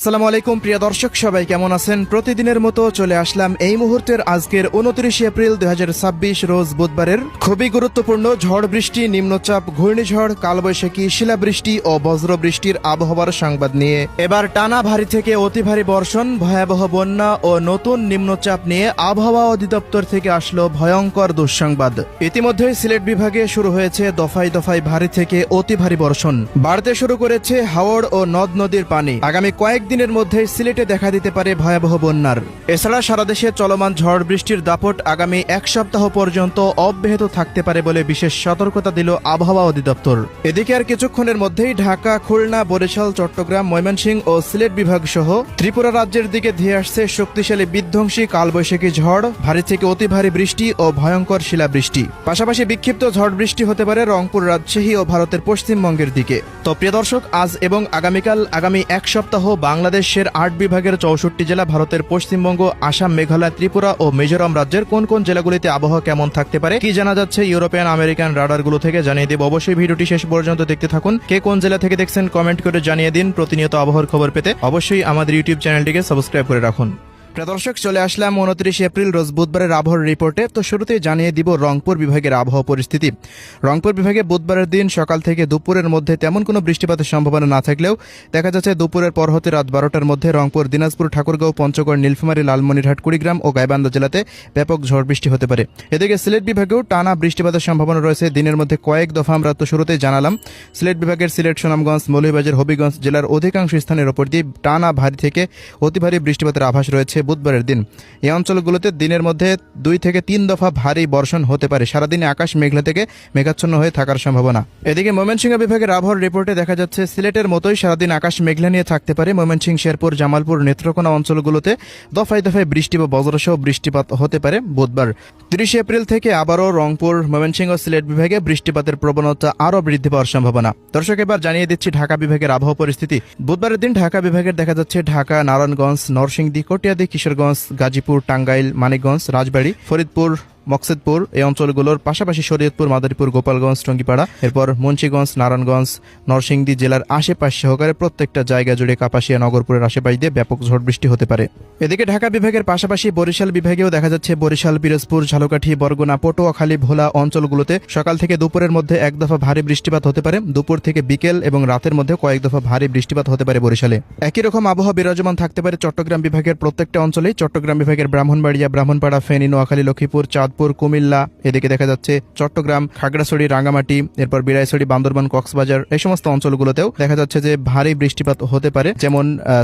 আসসালামু আলাইকুম প্রিয় দর্শক, সবাই কেমন আছেন? প্রতিদিনের মতো চলে আসলাম এই মুহূর্তের আজকের 29 এপ্রিল 2026 রোজ বুধবারের খুবই গুরুত্বপূর্ণ ঝড় বৃষ্টি, নিম্নচাপ, ঘূর্ণিঝড়, কালবৈশাখী, শিলাবৃষ্টি ও বজ্রবৃষ্টির আবহাওয়ার সংবাদ নিয়ে। এবার টানা ভারী থেকে অতি ভারী বর্ষণ, ভয়াবহ বন্যা ও নতুন নিম্নচাপ নিয়ে আবহাওয়া অধিদপ্তর থেকে আসলো ভয়ঙ্কর দুঃসংবাদ। ইতিমধ্যেই সিলেট বিভাগে শুরু হয়েছে দফায় দফায় ভারী থেকে অতি ভারী বর্ষণ, বাড়তে শুরু করেছে হাওড় ও নদ নদীর পানি। আগামী কয়েকদিনের মধ্যে সিলেটে দেখা দিতে পারে ভয়াবহ বন্যার। এছাড়া সারা দেশে চলমান ঝড় বৃষ্টির দাপট আগামী এক সপ্তাহ পর্যন্ত অব্যাহত থাকতে পারে বলে বিশেষ সতর্কতা দিল আবহাওয়া অধিদপ্তর। এদিকে আর কিছুক্ষণের মধ্যেই ঢাকা, খুলনা, বরিশাল, চট্টগ্রাম, ময়মনসিংহ ও সিলেট বিভাগ সহ ত্রিপুরা রাজ্যের দিকে ধেয়ে আসছে শক্তিশালী বিধ্বংসী কালবৈশাখী ঝড়, ভারী থেকে অতি ভারী বৃষ্টি ও ভয়ঙ্কর শিলাবৃষ্টি। পাশাপাশি বিক্ষিপ্ত ঝড় বৃষ্টি হতে পারে রংপুর, রাজশাহী ও ভারতের পশ্চিমবঙ্গের দিকে। তো প্রিয় দর্শক, আজ এবং আগামী এক সপ্তাহ বাংলাদেশের 8 বিভাগের 64 জেলা, ভারতের পশ্চিমবঙ্গ, আসাম, মেঘালয়, ত্রিপুরা ও মিজোরাম রাজ্যের কোন কোন জেলাগুলিতে আবহাওয়া কেমন থাকতে পারে, কি জানা যাচ্ছে ইউরোপিয়ান আমেরিকান রাডারগুলো থেকে জানিয়ে দেব। অবশ্যই ভিডিওটি শেষ পর্যন্ত দেখতে থাকুন। কে কোন জেলা থেকে দেখছেন কমেন্ট করে জানিয়ে দিন। প্রতিনিয়ত আবহাওয়ার খবর পেতে অবশ্যই আমাদের ইউটিউব চ্যানেলটিকে সাবস্ক্রাইব করে রাখুন। প্রিয় দর্শক, চলে আসলাম 29 এপ্রিল রোজ বুধবারের আবহাওয়ার রিপোর্টে। তো শুরুতেই জানিয়ে দিব রংপুর বিভাগের আবহাওয়া পরিস্থিতি। রংপুর বিভাগে বুধবারের দিন সকাল থেকে দুপুরের মধ্যে তেমন কোনো বৃষ্টিপাতের সম্ভাবনা না থাকলেও দেখা যাচ্ছে দুপুরের পর হতে রাত 12টার মধ্যে রংপুর, দিনাজপুর, ঠাকুরগাঁও, পঞ্চগড়, নীলফামারী, লালমনিরহাট, কুড়িগ্রাম ও গাইবান্ধা জেলাতে ব্যাপক ঝড় বৃষ্টি হতে পারে। এদিকে সিলেট বিভাগেও টানা বৃষ্টিপাতের সম্ভাবনা রয়েছে দিনের মধ্যে কয়েক দফা। আমরা তো শুরুতেই জানালাম সিলেট বিভাগের সিলেট, সুনামগঞ্জ, মৌলভীবাজার, হবিগঞ্জ জেলার অধিকাংশ স্থানের ওপর দিয়ে টানা ভারী থেকে অতি ভারী বৃষ্টিপাতের আভাস রয়েছে বুধবারের দিন। এই অঞ্চলগুলোতে দিনের মধ্যে 2 থেকে 3 দফা ভারী বর্ষণ হতে পারে। সারাদিনে আকাশ মেঘলা থেকে মেঘাচ্ছন্ন হয়ে থাকার সম্ভাবনা। এদিকে ময়মনসিংহ বিভাগের আবহাওয়ার রিপোর্টে দেখা যাচ্ছে সিলেটের মতোই সারাদিন আকাশ মেঘলা নিয়ে থাকতে পারে। ময়মনসিংহ, শেরপুর, জামালপুর, নেত্রকোনা অঞ্চলগুলোতে দফায় দফায় বৃষ্টি বা বজ্রসহ বৃষ্টিপাত হতে পারে বুধবার। 30 এপ্রিল থেকে আবারও রংপুর, ময়মনসিংহ, সিলেট বিভাগে বৃষ্টিপাতের প্রবণতা আরও বৃদ্ধি পাওয়ার সম্ভাবনা। দর্শক, এবার জানিয়ে দিচ্ছি ঢাকা বিভাগের আবহাওয়া পরিস্থিতি। বুধবারের দিন ঢাকা বিভাগের দেখা যাচ্ছে ঢাকা, নারায়ণগঞ্জ, নরসিংদী, কটিয়াদী, কিশোরগঞ্জ, গাজীপুর, টাঙ্গাইল, মানিকগঞ্জ, রাজবাড়ী, ফরিদপুর, মকসেদপুর এই অঞ্চলগুলোর পাশাপাশি শরীয়তপুর, মাদারীপুর, গোপালগঞ্জ, টঙ্গিপাড়া, এরপর মুন্সিগঞ্জ, নারায়ণগঞ্জ, নরসিংদী জেলার আশেপাশ সহকারে প্রত্যেকটা জায়গা জুড়ে কাপাসিয়া, নগরপুরের আশেপাশ দিয়ে ব্যাপক ঝড় বৃষ্টি হতে পারে। এদিকে ঢাকা বিভাগের পাশাপাশি বরিশাল বিভাগেও দেখা যাচ্ছে বরিশাল, পিরোজপুর, ঝালকাঠি, বরগুনা, পটুয়াখালী, ভোলা অঞ্চলগুলোতে সকাল থেকে দুপুরের মধ্যে এক দফা ভারী বৃষ্টিপাত হতে পারে। দুপুর থেকে বিকেল এবং রাতের মধ্যে কয়েক দফা ভারী বৃষ্টিপাত হতে পারে বরিশালে। একই রকম আবহাওয়া বিরাজমান থাকতে পারে চট্টগ্রাম বিভাগের প্রত্যেকটা অঞ্চলেই। চট্টগ্রাম বিভাগের ব্রাহ্মণবাড়িয়া, ব্রাহ্মণপাড়া, ফেনী, নোয়াখালী, লক্ষ্মীপুর, চাঁদপুর, কুমিল্লা, এদিকে দেখা যাচ্ছে চট্টগ্রাম, খাগড়াছড়ি, রাঙ্গামাটি, এরপর বিলাইছড়ি, বান্দরবান, কক্সবাজার এই সমস্ত অঞ্চলগুলোতেও দেখা যাচ্ছে যে ভারী বৃষ্টিপাত হতে পারে। যেমন